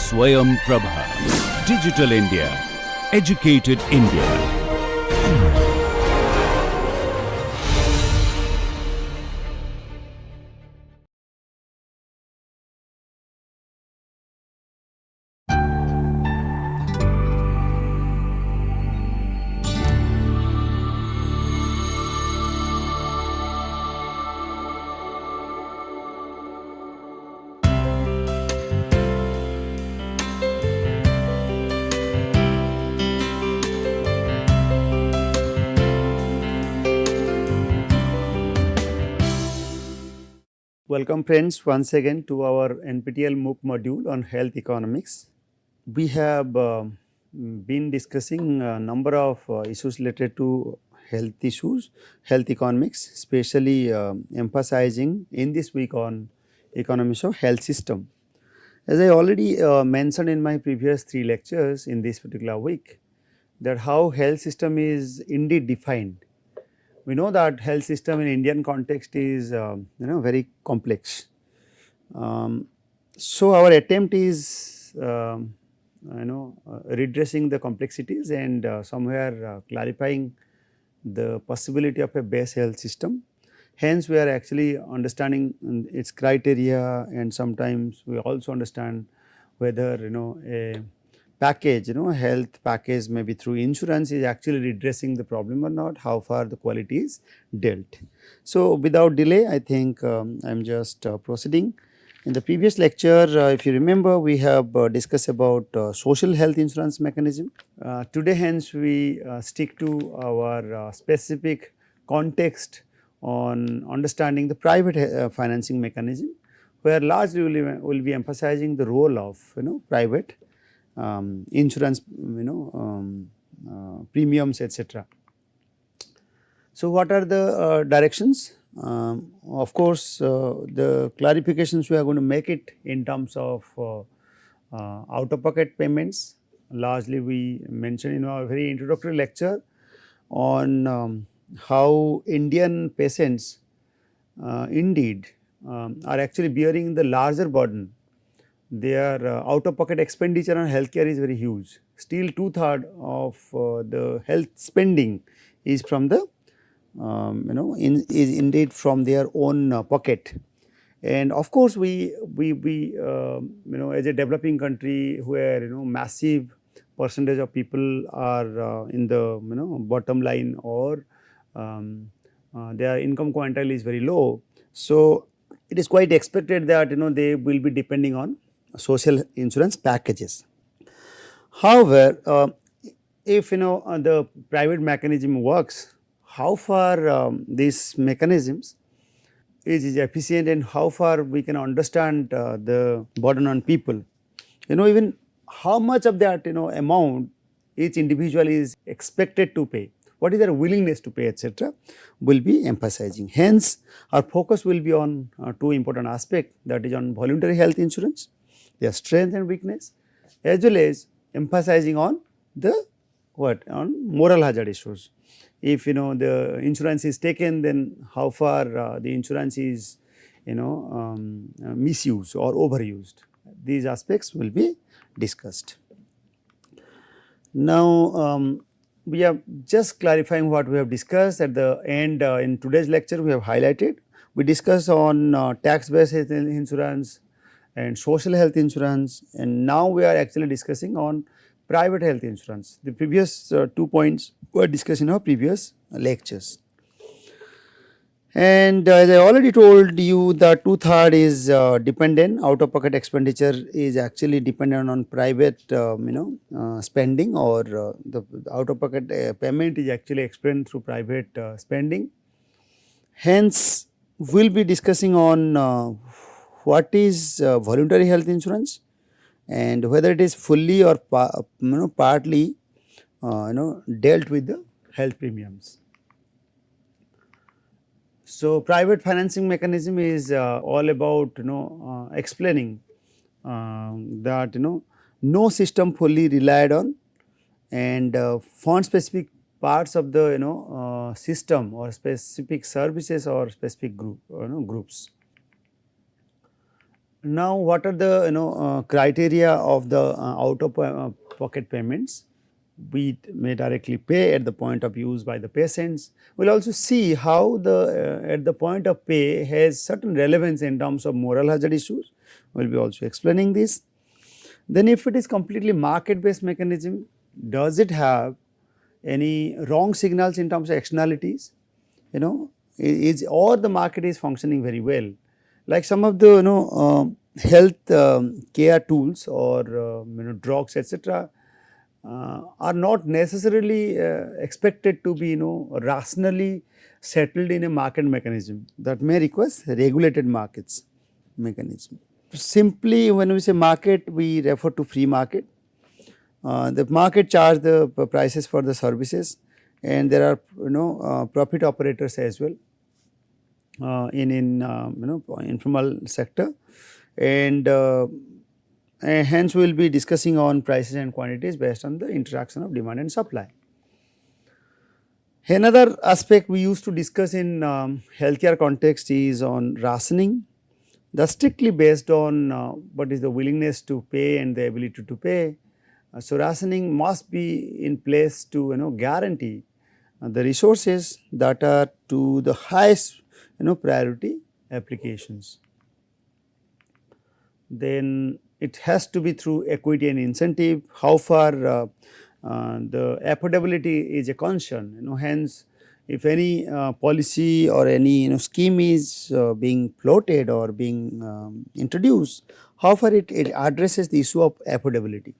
Swayam Prabha. Digital India. Educated India. Welcome friends once again to our NPTEL MOOC module on health economics. We have been discussing a number of issues related to health issues, health economics, especially emphasizing in this week on economics of health system. As I already mentioned in my previous 3 lectures in this particular week, that how health system is indeed defined. We know that health system in Indian context is very complex. So our attempt is redressing the complexities and somewhere clarifying the possibility of a base health system. Hence we are actually understanding its criteria, and sometimes we also understand whether a package, health package maybe through insurance is actually redressing the problem or not, how far the quality is dealt. So without delay, I think I am just proceeding. In the previous lecture, if you remember, we have discussed about social health insurance mechanism. Today hence we stick to our specific context on understanding the private financing mechanism, where largely we will be emphasizing the role of private insurance premiums, etc. So what are the directions? Of course, the clarifications we are going to make it in terms of out of pocket payments. Largely we mentioned in our very introductory lecture on how Indian patients indeed are actually bearing the larger burden. Their out of pocket expenditure on healthcare is very huge. Still 2/3 of the health spending is from the is indeed from their own pocket. And of course we as a developing country where massive percentage of people are in the bottom line, or their income quintile is very low. So it is quite expected that they will be depending on social insurance packages. However, if the private mechanism works, how far these mechanisms is efficient and how far we can understand the burden on people, even how much of that amount each individual is expected to pay, what is their willingness to pay, etc., will be emphasizing. Hence our focus will be on 2 important aspects, that is on voluntary health insurance, their strength and weakness, as well as emphasizing on the on moral hazard issues. If the insurance is taken, then how far the insurance is misused or overused. These aspects will be discussed. Now we are just clarifying what we have discussed at the end. In today's lecture we have highlighted, we discussed on tax based health insurance and social health insurance, and now we are actually discussing on private health insurance. The previous 2 points were discussed in our previous lectures. And as I already told you, the 2/3 is dependent, out of pocket expenditure is actually dependent on private spending, or the out of pocket payment is actually explained through private spending. Hence we will be discussing on what is voluntary health insurance and whether it is fully or partly dealt with the health premiums. So private financing mechanism is all about explaining that no system fully relied on, and fund specific parts of the system or specific services or specific groups. Now, what are the criteria of the out of pocket payments? We may directly pay at the point of use by the patients. We will also see how the at the point of pay has certain relevance in terms of moral hazard issues. We will be also explaining this. Then if it is completely market based mechanism, does it have any wrong signals in terms of externalities? You know, is or the market is functioning very well, like some of the health care tools or drugs, etc., are not necessarily expected to be rationally settled in a market mechanism, that may require regulated markets mechanism. Simply when we say market, we refer to free market. The market charge the prices for the services, and there are profit operators as well in informal sector, and hence we will be discussing on prices and quantities based on the interaction of demand and supply. Another aspect we used to discuss in healthcare context is on rationing. That's strictly based on what is the willingness to pay and the ability to pay. So rationing must be in place to guarantee the resources that are to the highest priority applications. Then it has to be through equity and incentive, how far the affordability is a concern, hence if any policy or any scheme is being floated or being introduced, how far it addresses the issue of affordability.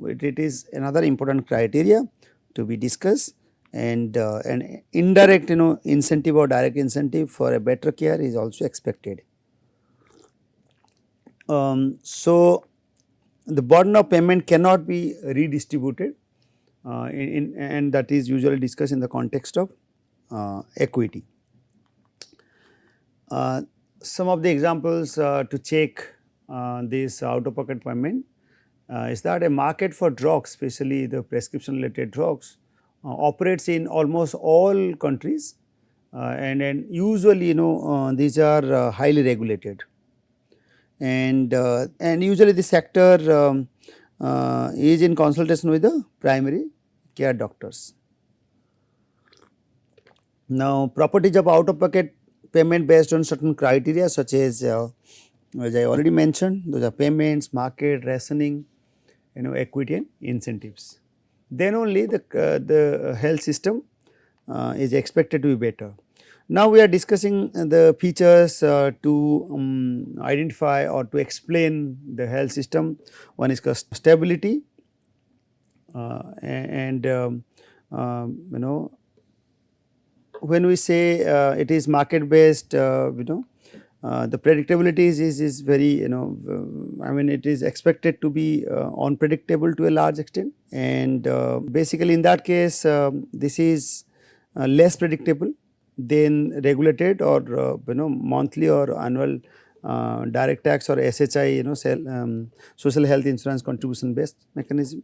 It is another important criteria to be discussed, and an indirect incentive or direct incentive for a better care is also expected. So, the burden of payment cannot be redistributed and that is usually discussed in the context of equity. Some of the examples to check this out of pocket payment is that a market for drugs, especially the prescription related drugs, operates in almost all countries, and usually these are highly regulated, and usually the sector is in consultation with the primary care doctors. Now, properties of out of pocket payment based on certain criteria, such as I already mentioned, those are payments, market, rationing, equity and incentives. Then only the health system is expected to be better. Now, we are discussing the features to identify or to explain the health system. One is stability, and when we say it is market based, the predictability is very I mean it is expected to be unpredictable to a large extent, and basically in that case this is less predictable than regulated or monthly or annual direct tax or SHI social health insurance contribution based mechanism.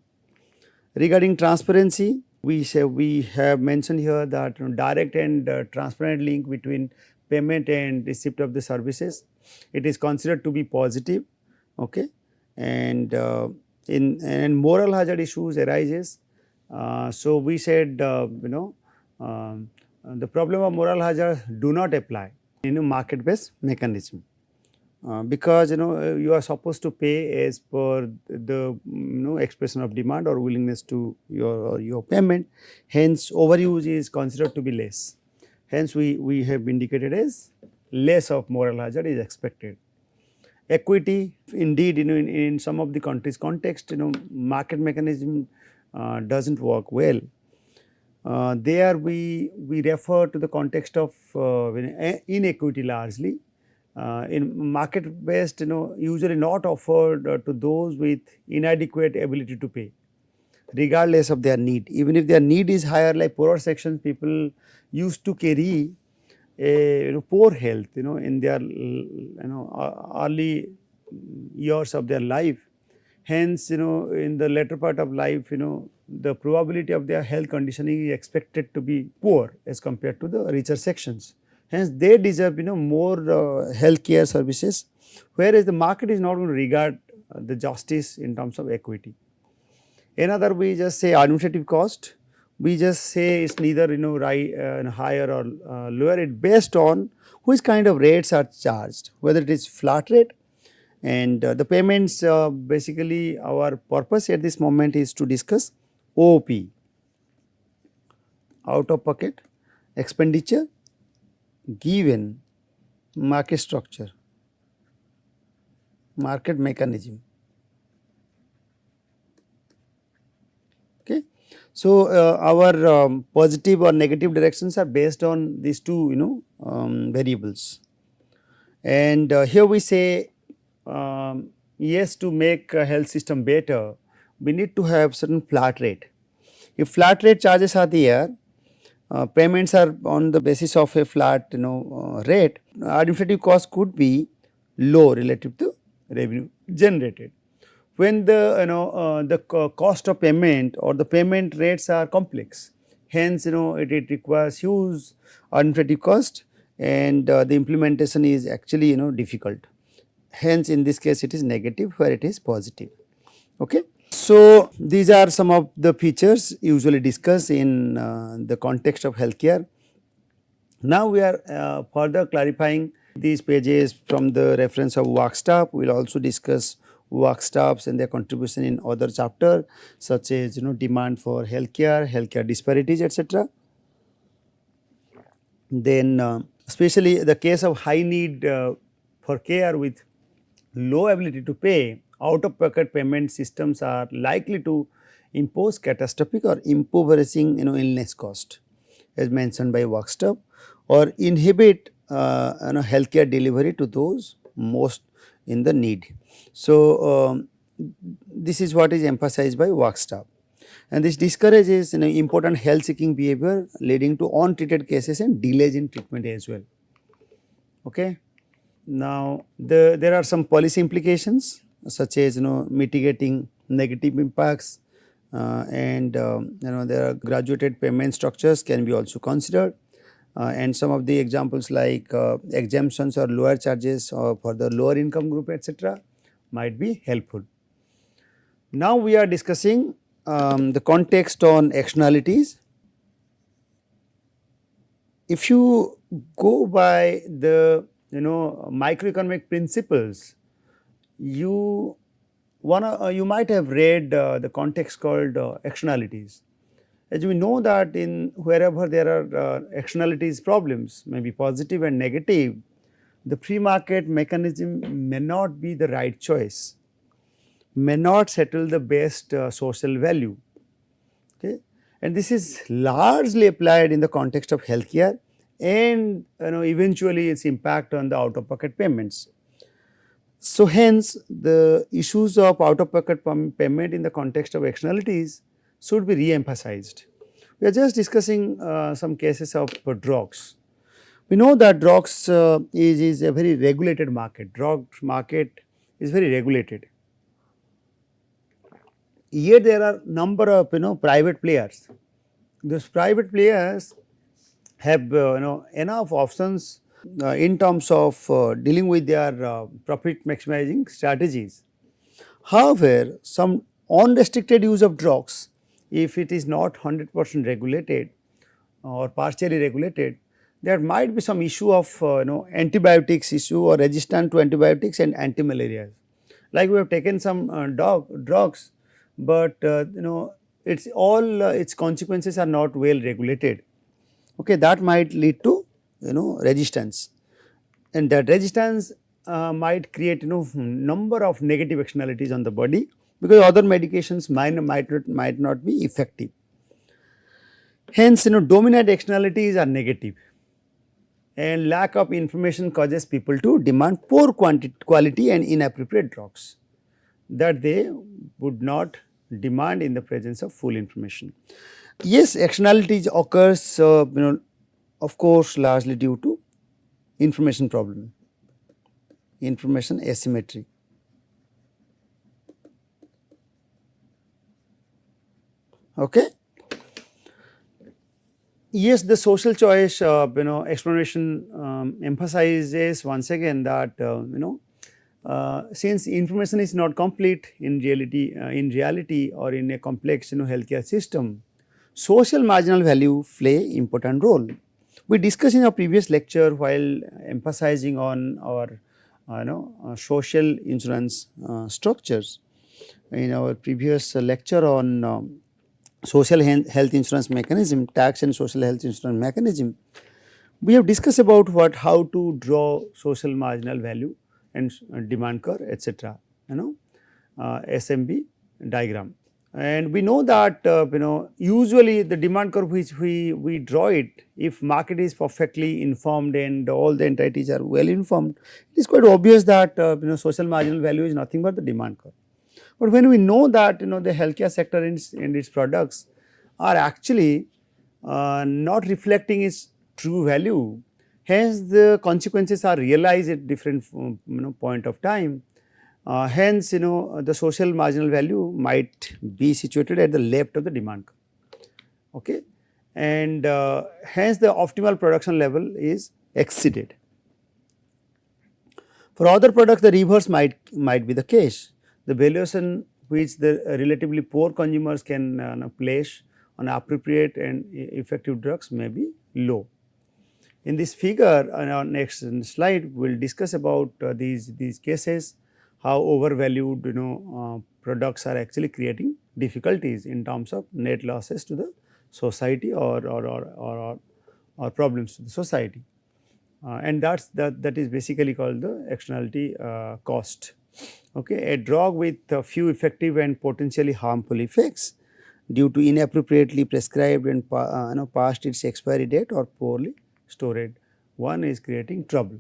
Regarding transparency, we have mentioned here that direct and transparent link between payment and receipt of the services, it is considered to be positive, okay, and moral hazard issues arises. So we said the problem of moral hazard do not apply in a market based mechanism. Because you are supposed to pay as per the expression of demand or willingness to your payment, hence overuse is considered to be less, hence we have indicated as less of moral hazard is expected. Equity, indeed in some of the countries context market mechanism does not work well. There we refer to the context of inequity largely. In market based usually not offered to those with inadequate ability to pay regardless of their need. Even if their need is higher, like poorer sections, people used to carry a poor health in their early years of their life. Hence in the later part of life the probability of their health conditioning is expected to be poor as compared to the richer sections. Hence, they deserve more healthcare services, whereas the market is not going to regard the justice in terms of equity. Another, we just say administrative cost, we just say it's neither right, higher or lower, it based on which kind of rates are charged, whether it is flat rate. And the payments, basically our purpose at this moment is to discuss OP, out of pocket expenditure given market structure, market mechanism. Okay. So, our positive or negative directions are based on these two variables. And here we say, yes, to make a health system better, we need to have certain flat rate. If flat rate charges are there, payments are on the basis of a flat rate, administrative cost could be low relative to revenue generated. When the cost of payment or the payment rates are complex, hence it requires huge administrative cost, and the implementation is actually difficult. Hence, in this case it is negative where it is positive. Okay. So, these are some of the features usually discussed in the context of healthcare. Now, we are further clarifying these pages from the reference of work staff. We will also discuss work staffs and their contribution in other chapter, such as demand for healthcare disparities, etc. Then especially the case of high need for care with low ability to pay, out of pocket payment systems are likely to impose catastrophic or impoverishing illness cost, as mentioned by work staff, or inhibit healthcare delivery to those most in the need. So, this is what is emphasized by work staff, and this discourages important health seeking behavior, leading to untreated cases and delays in treatment as well. Okay. Now, there are some policy implications, such as mitigating negative impacts, and there are graduated payment structures can be also considered, and some of the examples like exemptions or lower charges for the lower income group, etc., might be helpful. Now, we are discussing the context on externalities. If you go by the microeconomic principles, you might have read the context called externalities. As we know that in wherever there are externalities problems, maybe positive and negative, the free market mechanism may not be the right choice, may not settle the best social value. Okay. And this is largely applied in the context of healthcare, and eventually its impact on the out of pocket payments. So, hence the issues of out of pocket payment in the context of externalities should be re-emphasized. We are just discussing some cases of drugs. We know that drugs is a very regulated market. Drug market is very regulated. Yet there are number of private players. Those private players have enough options in terms of dealing with their profit maximizing strategies. However, some unrestricted use of drugs, if it is not 100% regulated or partially regulated, there might be some issue of antibiotics issue or resistant to antibiotics and anti-malarials. Like we have taken some drugs, but it's all its consequences are not well regulated. Okay, that might lead to resistance, and that resistance might create number of negative externalities on the body, because other medications might not be effective. Hence, dominant externalities are negative, and lack of information causes people to demand poor quality and inappropriate drugs that they would not demand in the presence of full information. Yes, externalities occurs of course largely due to information problem, information asymmetry. Okay. Yes, the social choice explanation emphasizes once again that since information is not complete in reality or in a complex healthcare system, social marginal value play important role. We discussed in our previous lecture while emphasizing on our social insurance structures. In our previous lecture on social health insurance mechanism, tax and social health insurance mechanism, we have discussed about how to draw social marginal value and demand curve, etc. SMB diagram. And we know that usually the demand curve which we draw it, if market is perfectly informed and all the entities are well informed, it is quite obvious that social marginal value is nothing but the demand curve. But when we know that the healthcare sector and its products are actually not reflecting its true value, hence the consequences are realized at different point of time. Hence the social marginal value might be situated at the left of the demand curve, okay, and hence the optimal production level is exceeded. For other products the reverse might be the case. The valuation which the relatively poor consumers can place on appropriate and effective drugs may be low. In this figure on our next slide we will discuss about these cases, how overvalued products are actually creating difficulties in terms of net losses to the society or problems to the society. And that is basically called the externality cost. Okay, a drug with a few effective and potentially harmful effects due to inappropriately prescribed and past its expiry date or poorly stored one is creating trouble.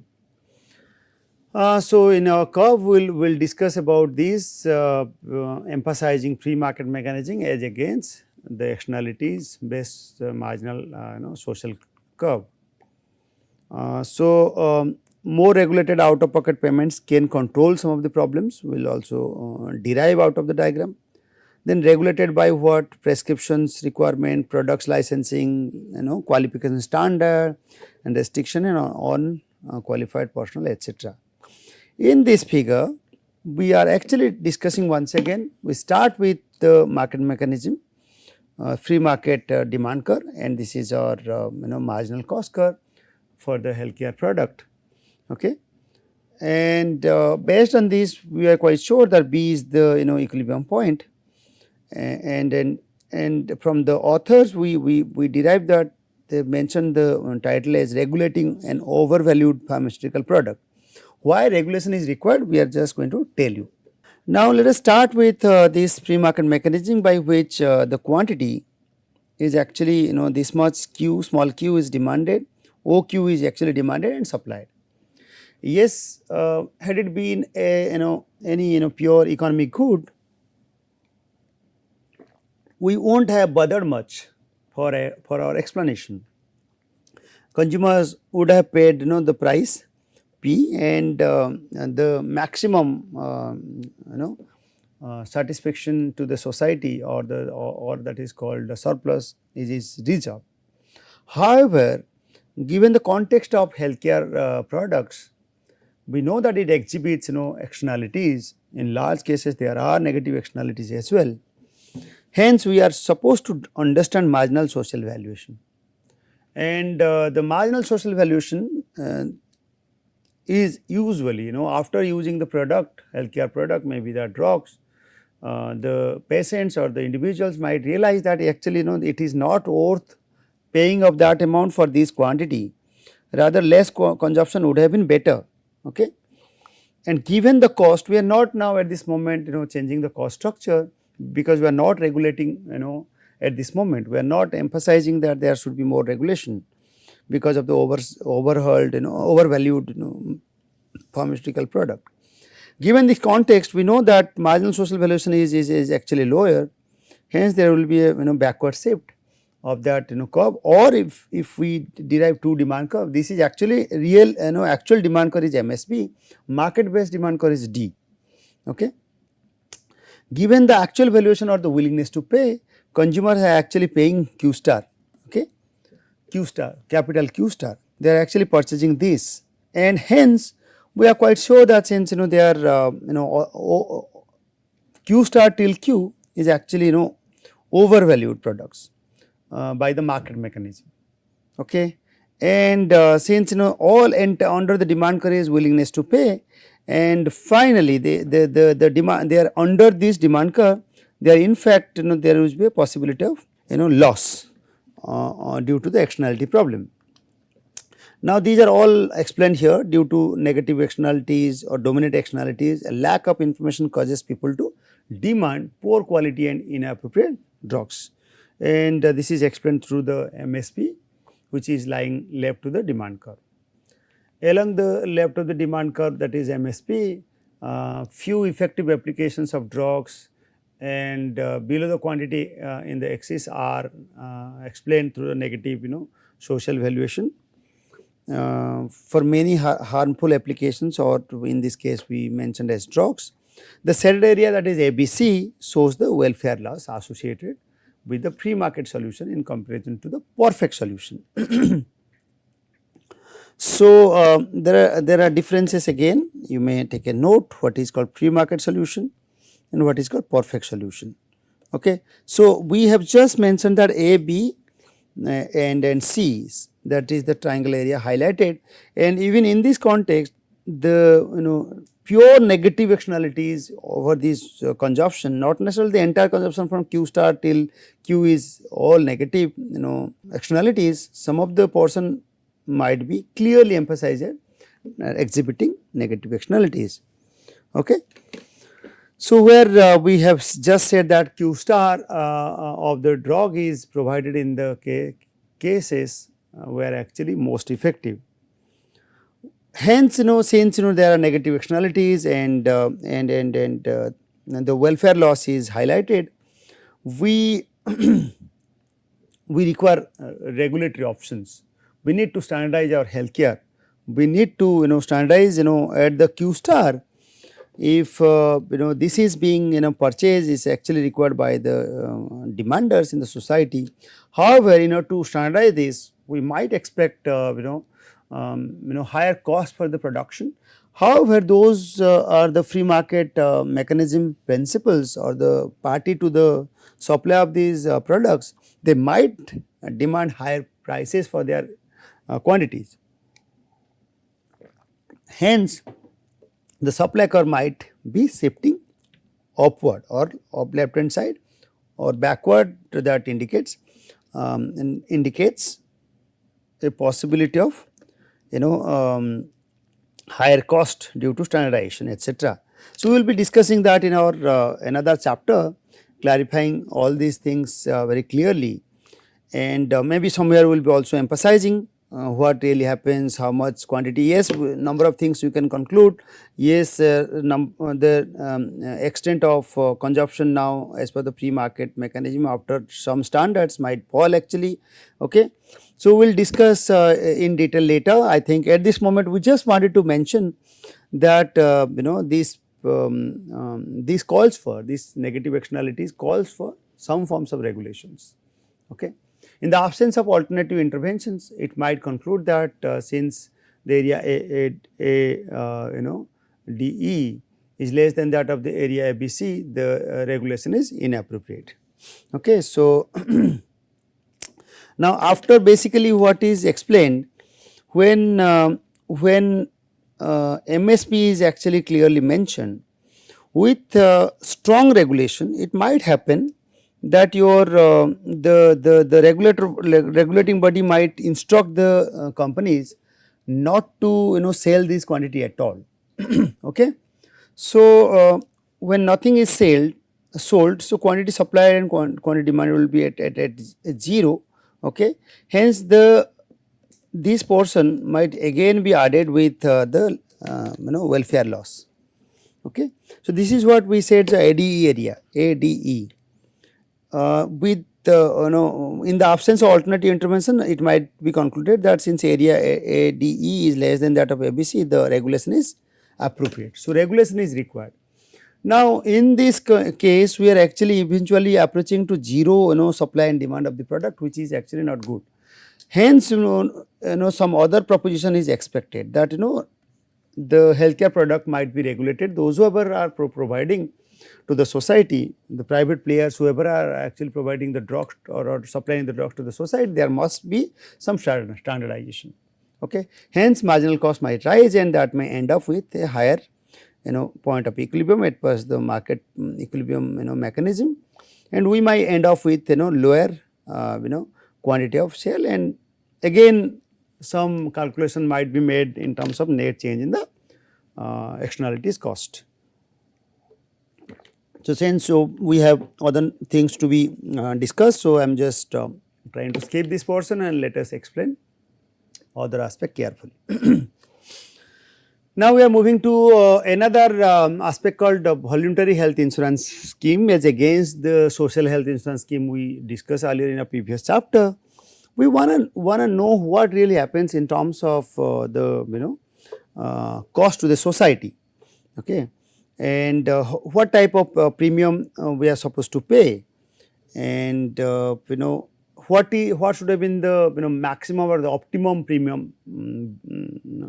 So in our curve we will discuss about these emphasizing free market mechanism as against the externalities based marginal social curve. More regulated out of pocket payments can control some of the problems, we will also derive out of the diagram. Then regulated by what? Prescriptions requirement, products licensing, qualification standard and restriction on qualified personnel, etc. In this figure we are actually discussing once again, we start with the market mechanism, free market demand curve, and this is our marginal cost curve for the healthcare product. Okay. And based on this we are quite sure that B is the equilibrium point, and from the authors we derive that they mentioned the title as regulating an overvalued pharmaceutical product. Why regulation is required we are just going to tell you. Now let us start with this free market mechanism by which the quantity is actually this much Q, small q is demanded, OQ is actually demanded and supplied. Yes, had it been a any pure economic good, we won't have bothered much for our explanation. Consumers would have paid the price P, and the maximum satisfaction to the society or that is called the surplus is reserved. However, given the context of healthcare products, we know that it exhibits externalities. In large cases there are negative externalities as well. Hence we are supposed to understand marginal social valuation, and the marginal social valuation is usually after using the product, healthcare product, maybe the drugs, the patients or the individuals might realize that actually it is not worth paying of that amount for this quantity, rather less consumption would have been better. Okay. And given the cost, we are not now at this moment changing the cost structure, because we are not regulating at this moment, we are not emphasizing that there should be more regulation because of the overvalued pharmaceutical product. Given this context, we know that marginal social valuation is actually lower, hence there will be a backward shift of that curve, or if we derive two demand curve, this is actually real actual demand curve is MSB, market based demand curve is D. Okay. Given the actual valuation or the willingness to pay, consumers are actually paying Q star. Okay. Q star, capital Q star, they are actually purchasing this, and hence we are quite sure that since they are Q star till Q is actually overvalued products by the market mechanism. Okay. And since all under the demand curve is willingness to pay, and finally the demand, they are under this demand curve, they are in fact there will be a possibility of loss due to the externality problem. Now these are all explained here. Due to negative externalities or dominant externalities, a lack of information causes people to demand poor quality and inappropriate drugs, and this is explained through the MSP, which is lying left to the demand curve. Along the left of the demand curve, that is MSP, few effective applications of drugs, and below the quantity in the axis are explained through the negative social valuation. For many harmful applications, or in this case we mentioned as drugs, the shaded area, that is ABC, shows the welfare loss associated with the free market solution in comparison to the perfect solution. So there are differences again. You may take a note what is called free market solution and what is called perfect solution. Okay. So we have just mentioned that A, B and C, that is the triangle area highlighted, and even in this context the pure negative externalities over this consumption, not necessarily the entire consumption from Q star till Q is all negative externalities, some of the portion might be clearly emphasized exhibiting negative externalities. Okay. So where we have just said that Q star of the drug is provided in the cases where actually most effective. Hence, since there are negative externalities and the welfare loss is highlighted, we we require regulatory options. We need to standardize our healthcare. We need to standardize at the Q star. If this is being purchased, is actually required by the demanders in the society. However, to standardize this, we might expect higher cost for the production. However, those are the free market mechanism principles, or the party to the supply of these products, they might demand higher prices for their quantities. Hence, the supply curve might be shifting upward or up left hand side or backward, that indicates a possibility of higher cost due to standardization, etc. So, we will be discussing that in our another chapter, clarifying all these things very clearly, and maybe somewhere we will be also emphasizing what really happens, how much quantity. Yes, number of things you can conclude. Yes, the extent of consumption now as per the free market mechanism after some standards might fall actually. Okay. So, we will discuss in detail later. I think at this moment we just wanted to mention that this calls for, this negative externalities calls for some forms of regulations. Okay. In the absence of alternative interventions, it might conclude that since the area DE is less than that of the area ABC, the regulation is inappropriate. Okay. So, now after basically what is explained, when MSP is actually clearly mentioned, with strong regulation, it might happen that your the regulating body might instruct the companies not to sell this quantity at all. Okay. So, when nothing is sold, so quantity supply and quantity demand will be at 0. Okay. Hence, this portion might again be added with the welfare loss. Okay. So, this is what we said the ADE area, ADE. With in the absence of alternative intervention, it might be concluded that since area ADE is less than that of ABC, the regulation is appropriate. So, regulation is required. Now, in this case, we are actually eventually approaching to 0 supply and demand of the product, which is actually not good. Hence, some other proposition is expected that the healthcare product might be regulated. Those whoever are providing to the society, the private players, whoever are actually providing the drugs or supplying the drugs to the society, there must be some standardization. Okay. Hence, marginal cost might rise, and that may end up with a higher point of equilibrium. It was the market equilibrium mechanism, and we might end up with lower quantity of sale, and again some calculation might be made in terms of net change in the externalities cost. So, since we have other things to be discussed, so I am just trying to skip this portion and let us explain other aspect carefully. Now, we are moving to another aspect called voluntary health insurance scheme as against the social health insurance scheme we discussed earlier in a previous chapter. We want to know what really happens in terms of the cost to the society, okay, and what type of premium we are supposed to pay, and what should have been the maximum or the optimum premium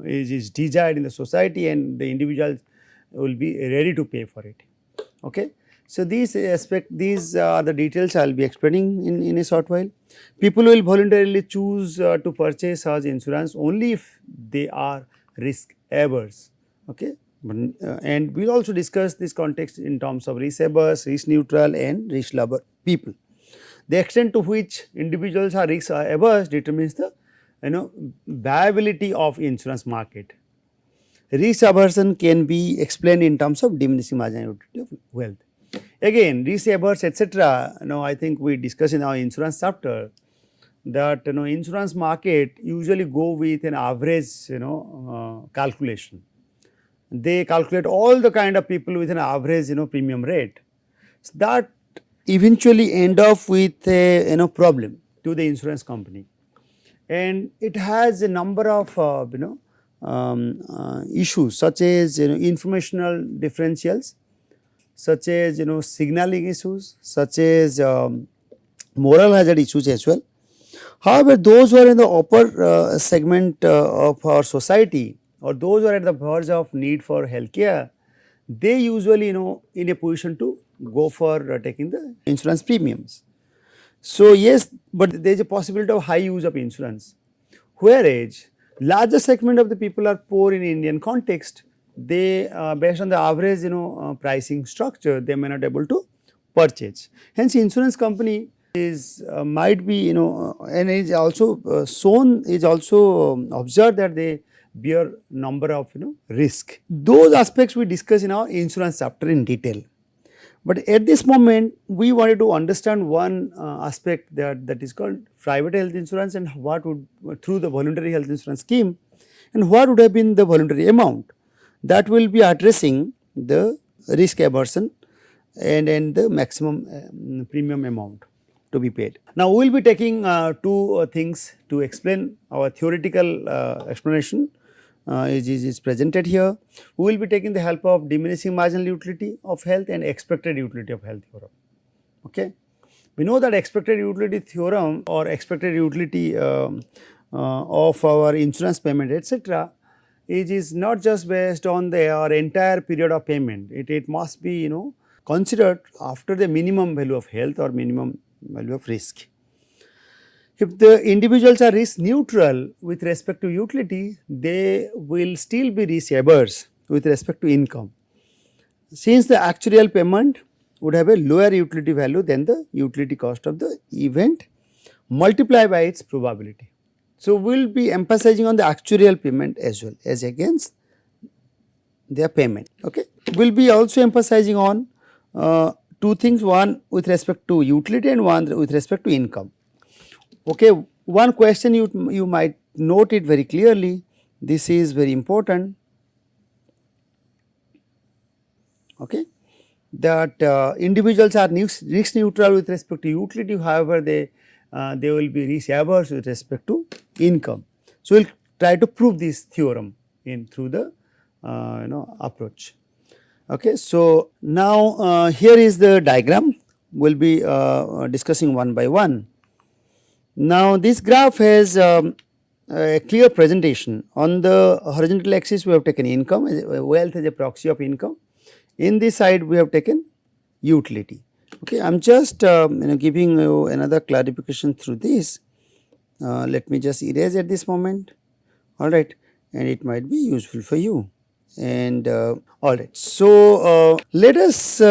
is desired in the society, and the individuals will be ready to pay for it. Okay. So, these are the details I will be explaining in a short while. People will voluntarily choose to purchase such insurance only if they are risk averse. Okay. And we will also discuss this context in terms of risk averse, risk neutral and risk lover people. The extent to which individuals are risk averse determines the viability of insurance market. Risk aversion can be explained in terms of diminishing marginal utility of wealth. Again, risk averse etc. I think we discussed in our insurance chapter that insurance market usually go with an average calculation. They calculate all the kind of people with an average premium rate. So, that eventually end up with a problem to the insurance company, and it has a number of issues such as informational differentials, such as signaling issues, such as moral hazard issues as well. However, those who are in the upper segment of our society, or those who are at the verge of need for healthcare, they usually in a position to go for taking the insurance premiums. So, yes, but there is a possibility of high use of insurance, whereas larger segment of the people are poor in Indian context. They based on the average pricing structure, they may not able to purchase. Hence, insurance company is might be and is also observed that they bear number of risk. Those aspects we discuss in our insurance chapter in detail. But at this moment, we wanted to understand one aspect that is called private health insurance, and what would through the voluntary health insurance scheme, and what would have been the voluntary amount that will be addressing the risk aversion and the maximum premium amount to be paid. Now, we will be taking two things to explain our theoretical explanation. Is presented here. We will be taking the help of diminishing marginal utility of health and expected utility of health theorem. Okay. We know that expected utility theorem or expected utility of our insurance payment etc. is not just based on our entire period of payment. It must be considered after the minimum value of health or minimum value of risk. If the individuals are risk neutral with respect to utility, they will still be risk averse with respect to income, since the actuarial payment would have a lower utility value than the utility cost of the event multiplied by its probability. So, we will be emphasizing on the actuarial payment as well as against their payment. Okay. We will be also emphasizing on two things, one with respect to utility and one with respect to income. Okay, one question you might note it very clearly, this is very important, okay, that individuals are risk neutral with respect to utility, however, they will be risk averse with respect to income. So, we will try to prove this theorem through the approach. Okay. So, now here is the diagram, we will be discussing one by one. Now, this graph has a clear presentation. On the horizontal axis we have taken income, wealth as a proxy of income. In this side we have taken utility. Okay, I am just giving you another clarification through this. Let me just erase at this moment, alright, and it might be useful for you. And alright, so let us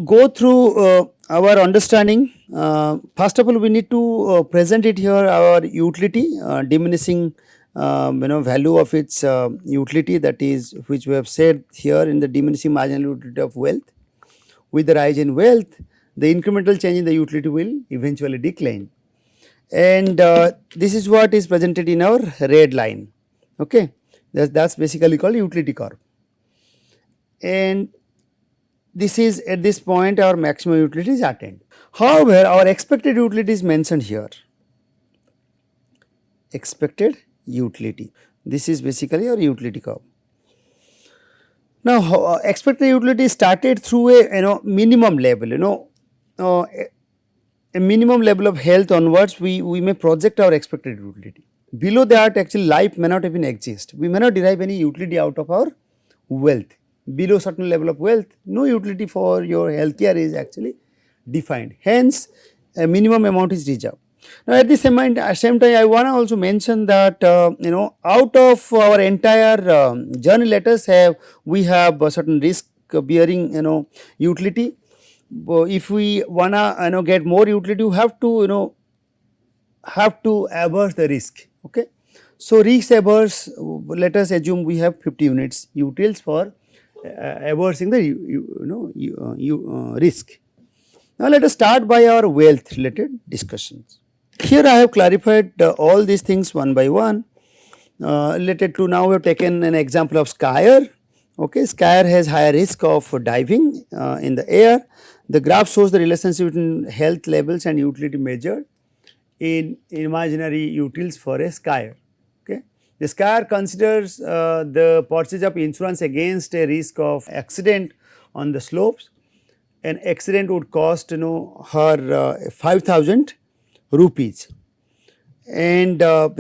go through our understanding. First of all, we need to present it here our utility, diminishing value of its utility, that is which we have said here in the diminishing marginal utility of wealth. With the rise in wealth, the incremental change in the utility will eventually decline, and this is what is presented in our red line. Okay, that is basically called utility curve, and this is at this point our maximum utility is attained. However, our expected utility is mentioned here, expected utility. This is basically our utility curve. Now, expected utility started through a minimum level, a minimum level of health onwards we may project our expected utility. Below that actually life may not even exist, we may not derive any utility out of our wealth. Below certain level of wealth, no utility for your healthcare is actually defined, hence a minimum amount is reserved. Now, at the same time I want to also mention that out of our entire journey, let us have we have a certain risk bearing utility. If we wanna get more utility, you have to averse the risk. Okay, so risk averse, let us assume we have 50 units utils for aversing the risk. Now, let us start by our wealth related discussions. Here I have clarified all these things one by one related to. Now we have taken an example of skier. Okay, skier has higher risk of diving in the air. The graph shows the relationship between health levels and utility measured in imaginary utils for a skier. Okay, the skier considers the purchase of insurance against a risk of accident on the slopes. An accident would cost her 5,000 rupees, and there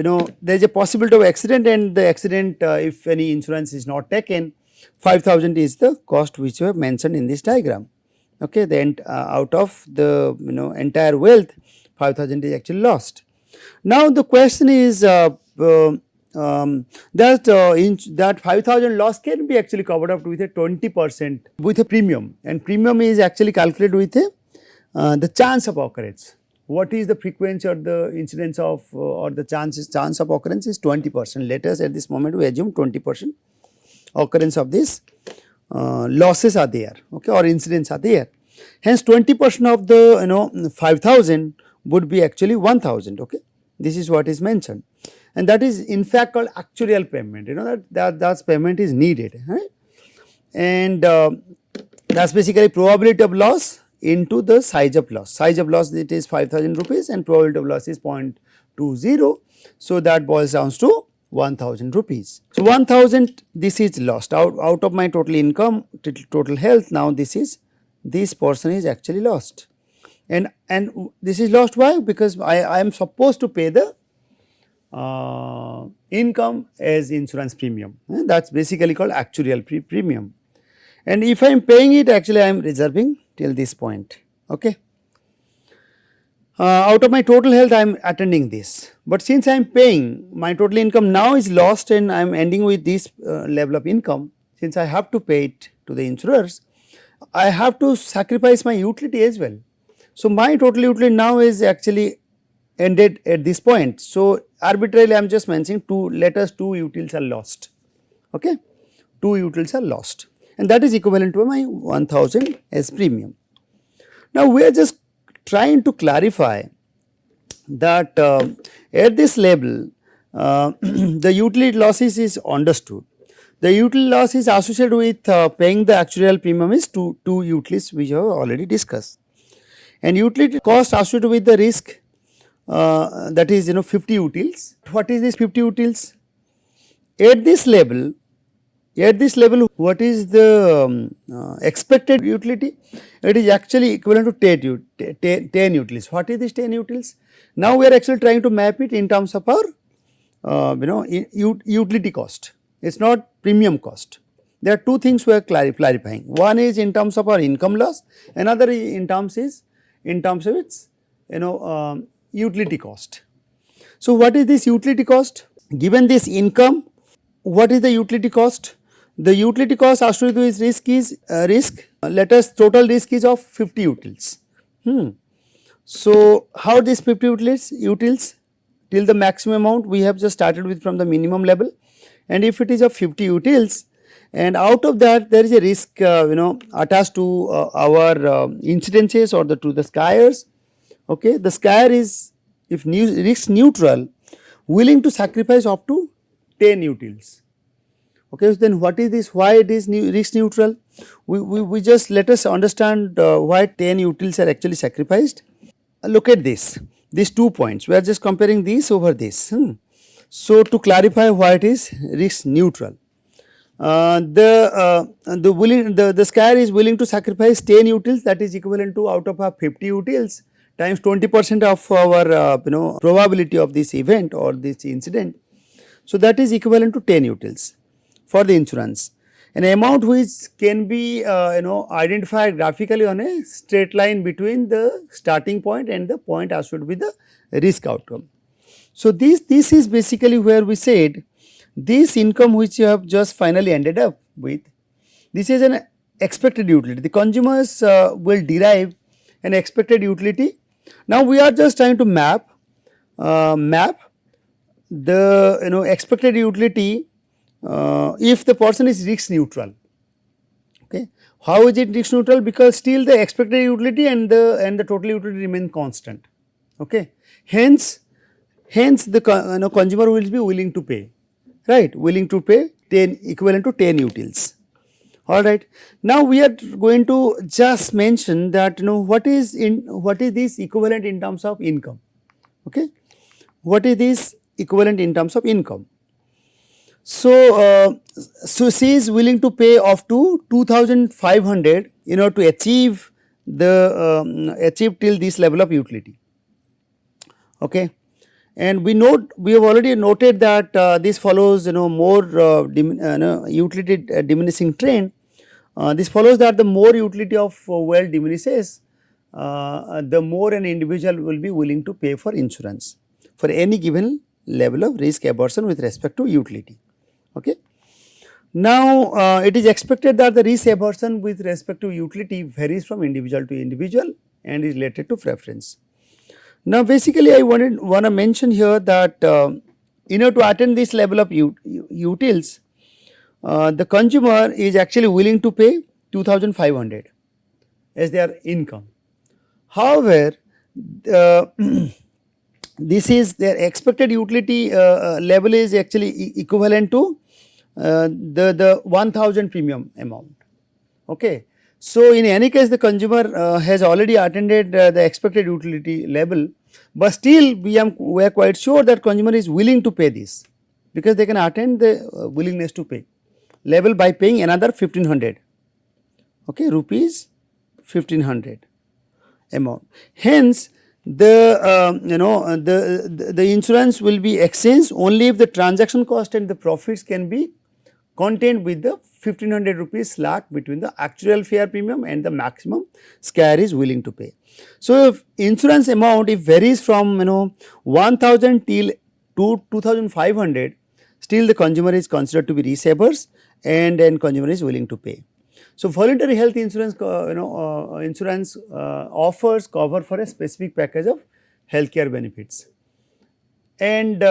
is a possibility of accident, and the accident if any insurance is not taken, 5,000 is the cost which we have mentioned in this diagram. Okay, then out of the entire wealth, 5,000 is actually lost. Now, the question is that 5,000 loss can be actually covered up with a 20% with a premium, and premium is actually calculated with a the chance of occurrence. What is the frequency or the incidence of or the chance of occurrence is 20%. Let us at this moment we assume 20% occurrence of this losses are there, okay, or incidents are there. Hence, 20% of the 5,000 would be actually 1,000. Okay, this is what is mentioned, and that is in fact called actuarial payment. That payment is needed, right? And that is basically probability of loss into the size of loss. Size of loss, it is 5,000 rupees and probability of loss is 0.20. So, that boils down to 1,000 rupees. So, 1,000 this is lost out of my total income, total health. Now, this portion is actually lost, and this is lost why? Because I am supposed to pay the income as insurance premium, that is basically called actuarial premium, and if I am paying it, actually I am reserving till this point. Okay. Out of my total health I am attending this, but since I am paying, my total income now is lost and I am ending with this level of income. Since I have to pay it to the insurers, I have to sacrifice my utility as well. So, my total utility now is actually ended at this point. So, arbitrarily I am just mentioning let us 2 utils are lost. Okay, 2 utils are lost, and that is equivalent to my 1,000 as premium. Now, we are just trying to clarify that at this level the utility losses is understood. The utility loss is associated with paying the actuarial premium is 2 utilities which we have already discussed, and utility cost associated with the risk that is 50 utils. What is this 50 utils? At this level At this level, what is the expected utility? It is actually equivalent to 10 utils. What is this 10 utils? Now we are actually trying to map it in terms of our utility cost. It is not premium cost. There are two things we are clarifying. One is in terms of our income loss, another in terms of its utility cost. So what is this utility cost? Given this income, what is the utility cost? The utility cost associated with risk is risk. Let us total risk is of 50 utils. So how this 50 utils till the maximum amount we have just started with from the minimum level, and if it is of 50 utils and out of that there is a risk attached to our incidences or to the skiers. Okay, the skier is if risk neutral willing to sacrifice up to 10 utils. Okay, so then what is this, why it is risk neutral? We just let us understand why 10 utils are actually sacrificed. Look at this, these 2 points, we are just comparing this over this. So to clarify why it is risk neutral, the skier is willing to sacrifice 10 utils, that is equivalent to out of our 50 utils times 20% of our probability of this event or this incident. So that is equivalent to 10 utils for the insurance, an amount which can be identified graphically on a straight line between the starting point and the point associated with the risk outcome. So this is basically where we said this income which you have just finally ended up with, this is an expected utility. The consumers will derive an expected utility. Now we are just trying to map the expected utility if the person is risk neutral. Okay, how is it risk neutral? Because still the expected utility and the total utility remain constant. Okay, hence the consumer will be willing to pay, right, willing to pay 10 equivalent to 10 utils. Alright. Now we are going to just mention that what is this equivalent in terms of income. Okay, what is this equivalent in terms of income? So she is willing to pay up to 2,500 to achieve achieve till this level of utility. Okay, and we have already noted that this follows more utility diminishing trend. This follows that the more utility of well diminishes, the more an individual will be willing to pay for insurance for any given level of risk aversion with respect to utility. Okay. Now it is expected that the risk aversion with respect to utility varies from individual to individual and is related to preference. Now basically I want to mention here that to attain this level of utils, the consumer is actually willing to pay 2,500 as their income. However, this is their expected utility level is actually equivalent to the 1,000 premium amount. Okay. So in any case the consumer has already attended the expected utility level, but still we are quite sure that consumer is willing to pay this because they can attend the willingness to pay level by paying another 1,500, okay, rupees 1,500 amount. Hence the the insurance will be exchanged only if the transaction cost and the profits can be contained with the 1,500 rupees slack between the actual fair premium and the maximum skier is willing to pay. So if insurance amount if varies from 1,000 till to 2,500, still the consumer is considered to be risk averse and consumer is willing to pay. So voluntary health insurance insurance offers cover for a specific package of healthcare benefits. And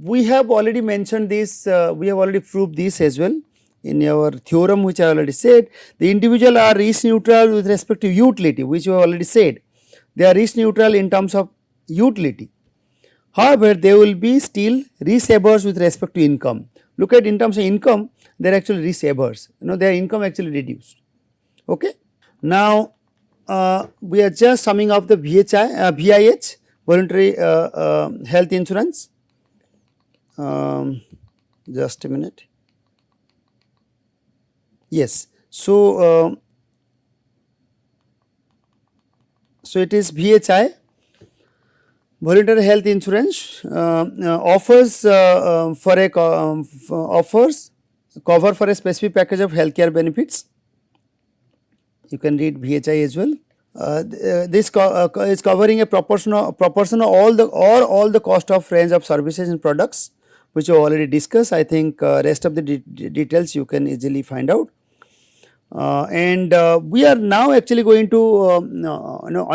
we have already mentioned this, we have already proved this as well in our theorem which I already said. The individual are risk neutral with respect to utility, which we have already said. They are risk neutral in terms of utility. However, they will be still risk averse with respect to income. Look at in terms of income, they are actually risk averse, their income actually reduced. Okay. Now we are just summing up the VIH, voluntary health insurance. Just a minute. Yes. So, so it is VHI, voluntary health insurance, offers for a offers cover for a specific package of healthcare benefits. You can read VHI as well. This is covering a proportion of all the cost of range of services and products, which we already discussed. I think rest of the details you can easily find out. And we are now actually going to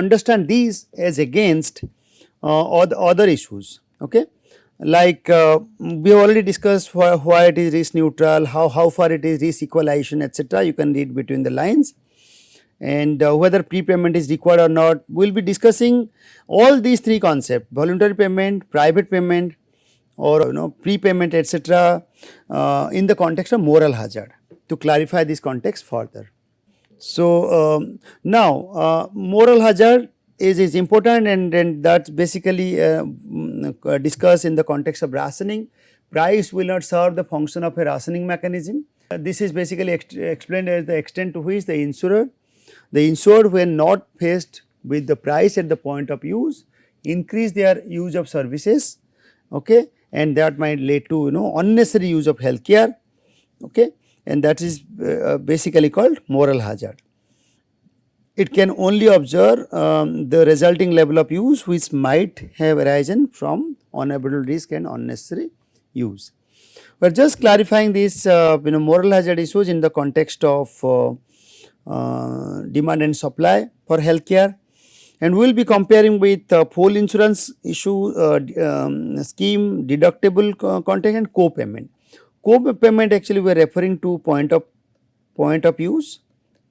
understand these as against other issues. Okay, like we have already discussed why it is risk neutral, how far it is risk equalization, etc. You can read between the lines, and whether prepayment is required or not. We will be discussing all these three concepts: voluntary payment, private payment, or prepayment, etc. In the context of moral hazard, to clarify this context further. So, now moral hazard is important, and that is basically discussed in the context of rationing. Price will not serve the function of a rationing mechanism. This is basically explained as the extent to which the insured when not faced with the price at the point of use increase their use of services, okay, and that might lead to unnecessary use of healthcare, okay, and that is basically called moral hazard. It can only observe the resulting level of use which might have arisen from unavoidable risk and unnecessary use. We are just clarifying these moral hazard issues in the context of demand and supply for healthcare, and we will be comparing with full insurance issue scheme, deductible content, and co-payment. Co-payment actually we are referring to point of use.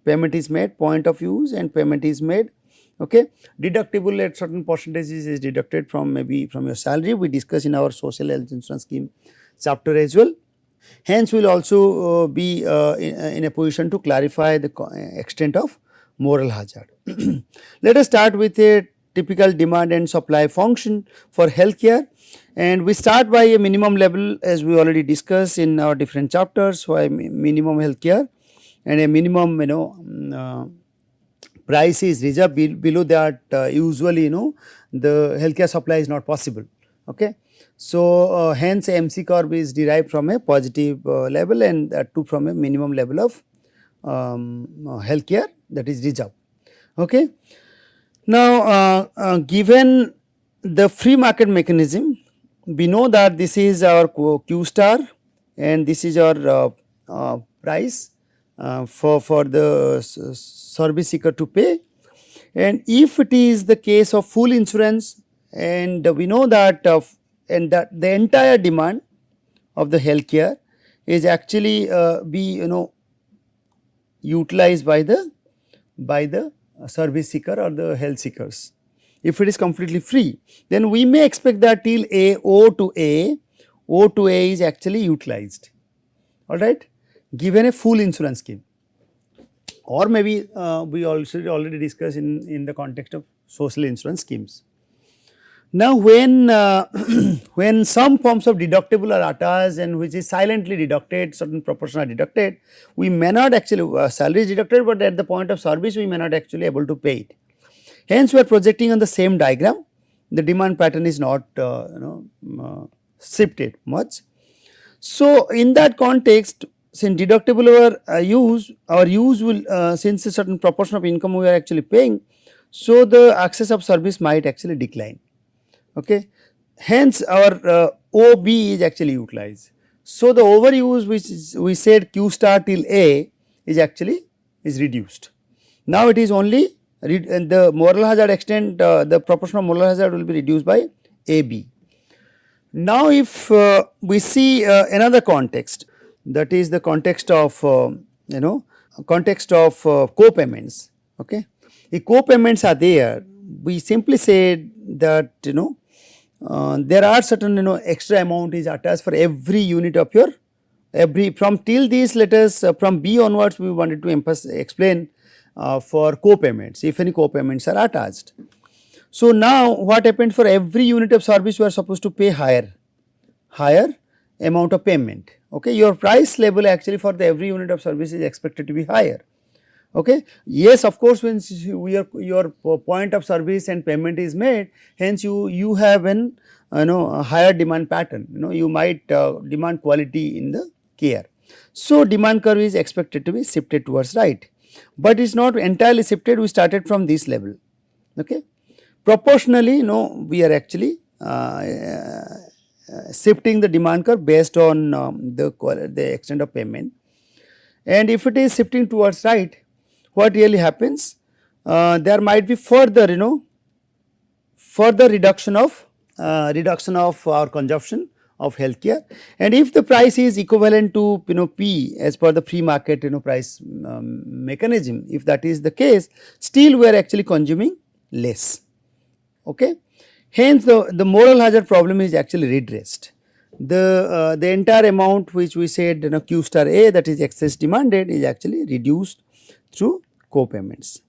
Payment is made, point of use, and payment is made. Okay, deductible at certain percentages is deducted from maybe from your salary. We discuss in our social health insurance scheme chapter as well. Hence, we will also be in a position to clarify the extent of moral hazard. Let us start with a typical demand and supply function for healthcare, and we start by a minimum level, as we already discussed in our different chapters, why minimum healthcare, and a minimum price is reserved. Below that usually the healthcare supply is not possible. Okay. So, hence MC curve is derived from a positive level, and that too from a minimum level of healthcare, that is reserved. Okay. Now, given the free market mechanism, we know that this is our Q star and this is our price for the service seeker to pay, and if it is the case of full insurance, and we know that and that the entire demand of the healthcare is actually be utilized by the service seeker or the health seekers. If it is completely free, then we may expect that till O to A is actually utilized, alright, given a full insurance scheme, or maybe we also already discussed in the context of social insurance schemes. Now, when when some forms of deductible are attached and which is silently deducted, certain proportion are deducted, we may not actually salary is deducted, but at the point of service we may not actually able to pay it. Hence, we are projecting on the same diagram. The demand pattern is not shifted much. So, in that context, since deductible our use will since a certain proportion of income we are actually paying, so the access of service might actually decline. Okay. Hence, our OB is actually utilized. So, the overuse which is, we said Q star till A is actually is reduced. Now, it is only the moral hazard extent, the proportion of moral hazard will be reduced by AB. Now, if we see another context, that is the context of co-payments. Okay. If co-payments are there, we simply say that there are certain extra amount is attached for every unit of your from till these letters from B onwards we wanted to explain for co-payments, if any co-payments are attached. So, now what happens, for every unit of service you are supposed to pay higher, amount of payment. Okay, your price level actually for the every unit of service is expected to be higher. Okay. Yes, of course, when your point of service and payment is made, hence you have an a higher demand pattern. You might demand quality in the care. So demand curve is expected to be shifted towards right, but it is not entirely shifted. We started from this level. Okay. Proportionally, we are actually shifting the demand curve based on the extent of payment. And if it is shifting towards right, what really happens? There might be further further reduction of our consumption of healthcare, and if the price is equivalent to P as per the free market price mechanism, if that is the case, still we are actually consuming less. Okay. Hence the moral hazard problem is actually redressed. The entire amount which we said Q star A, that is excess demanded, is actually reduced through co-payments.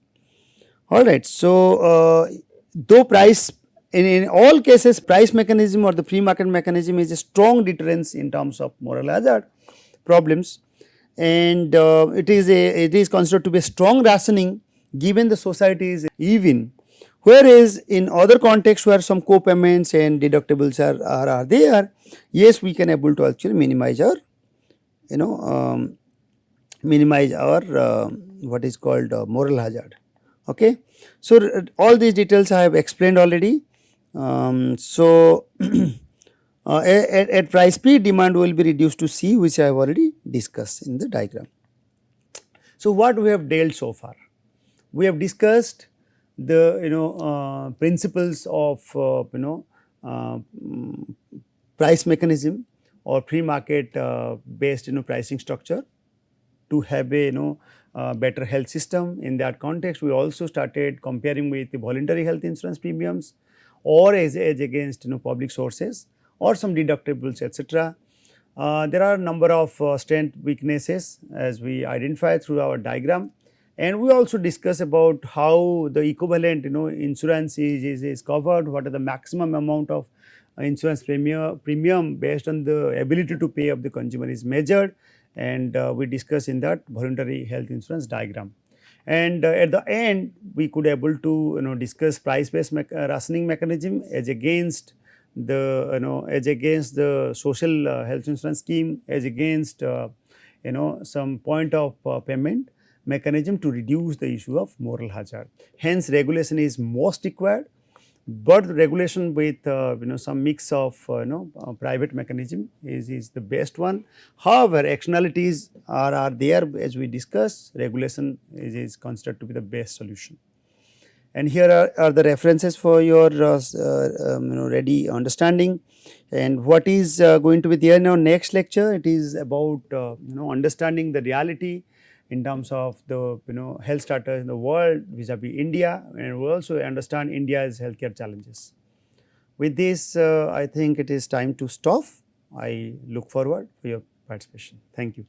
Alright. So, though price in all cases price mechanism or the free market mechanism is a strong deterrence in terms of moral hazard problems, and it is considered to be a strong rationing given the society is even, whereas in other contexts where some co-payments and deductibles are there, yes, we can able to actually minimize our what is called moral hazard. Okay. So, all these details I have explained already. So, at price P, demand will be reduced to C, which I have already discussed in the diagram. So, what we have dealt so far? We have discussed the principles of price mechanism or free market based pricing structure to have a better health system. In that context, we also started comparing with the voluntary health insurance premiums or as against public sources or some deductibles, etc. There are a number of strength weaknesses as we identify through our diagram, and we also discuss about how the equivalent insurance is covered, what are the maximum amount of insurance premium based on the ability to pay of the consumer is measured, and we discuss in that voluntary health insurance diagram. And at the end we could able to discuss price based rationing mechanism as against the social health insurance scheme, as against some point of payment mechanism to reduce the issue of moral hazard. Hence regulation is most required, but regulation with some mix of private mechanism is the best one. However, externalities are there, as we discussed. Regulation is considered to be the best solution. And here are the references for your ready understanding. And what is going to be there in our next lecture? It is about understanding the reality in terms of the health status in the world vis-a-vis India, and we also understand India's healthcare challenges. With this, I think it is time to stop. I look forward for your participation. Thank you.